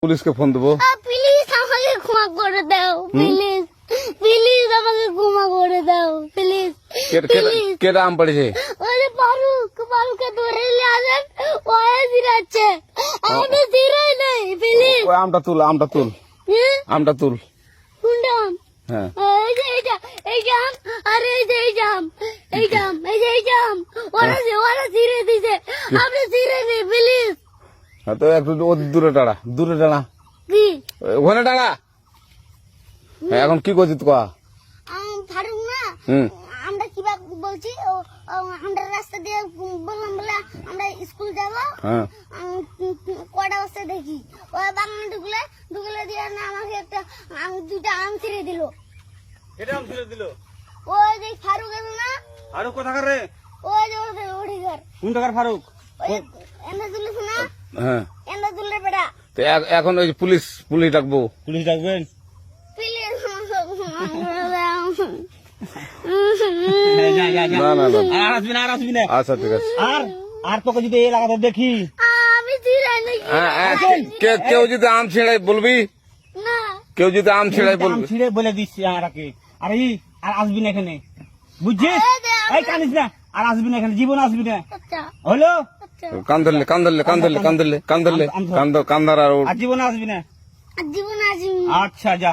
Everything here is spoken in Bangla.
পুলিশকে ফোন দেবো। প্লিজ আমাকে ক্ষমা করে দাও, প্লিজ প্লিজ আমাকে ক্ষমা করে দাও, প্লিজ প্লিজ। কে আম পড়েছে? ওই যে ফারুককে ধরে নিয়ে আসেন, ওয়ে জিরাচ্ছে, আমি জিরাই নাই, প্লিজ। ওই আমটা তুল, আমটা তুল, আমটা তুল। কোনটা আম? হ্যাঁ এই যে এই জাম, আর এই যে এই জাম, এই জাম, এই যে এই জাম, ওরা জিরে দিছে, আপনি জিরে নেই, প্লিজ। হ্যাঁ, তো একটু দূরে দাঁড়া, দূরে দাঁড়া, কি ওখানে দাঁড়া। হ্যাঁ, এখন কি করছিস তুই? ফারুক না, হুম আমরা কিবা বলছি, আমরা রাস্তা দিয়ে বললাম বলে আমরা স্কুল যাব, হ্যাঁ কটা বস্তা দেখি ওই বাগানে ঢুকলে দিয়ে না আমাকে একটা দুটা আম ছিঁড়ে দিল। এটা আম ছিঁড়ে দিল? ওই যে ফারুক এলো না, ফারুক কোথাকার রে? ওই যে ওঠে ঘর, কোন টাকার ফারুক? এনে তুলিস না, হ্যাঁ। এনে তুললে বেটা, তো এখন ওই পুলিশ ডাকবো। পুলিশ ডাকবেন? প্লিজ। যা যা যা, না না না, আর আসবি না, আর আসবি না। আচ্ছা ঠিক আছে। আর তোকে যদি এই এলাকাতে দেখি, আমি ছিঁড়াই নাকি? কেউ যদি আম ছিঁড়াই বলবি, না, কেউ যদি আম ছিঁড়াই আম বলবি। ছিঁড়ে বলে দিচ্ছি আমাকে, আর আসবি না এখানে, বুঝছিস? এই কানিস না, আর আসবি না এখানে, জীবন আসবি না, আচ্ছা হলো? আচ্ছা, কান ধরলে, কান ধরলে, কান ধরলে, কান ধরলে, কান ধরলে, কান্দার আর আর জীবন আসবি না। জীবন আসি। আচ্ছা যা।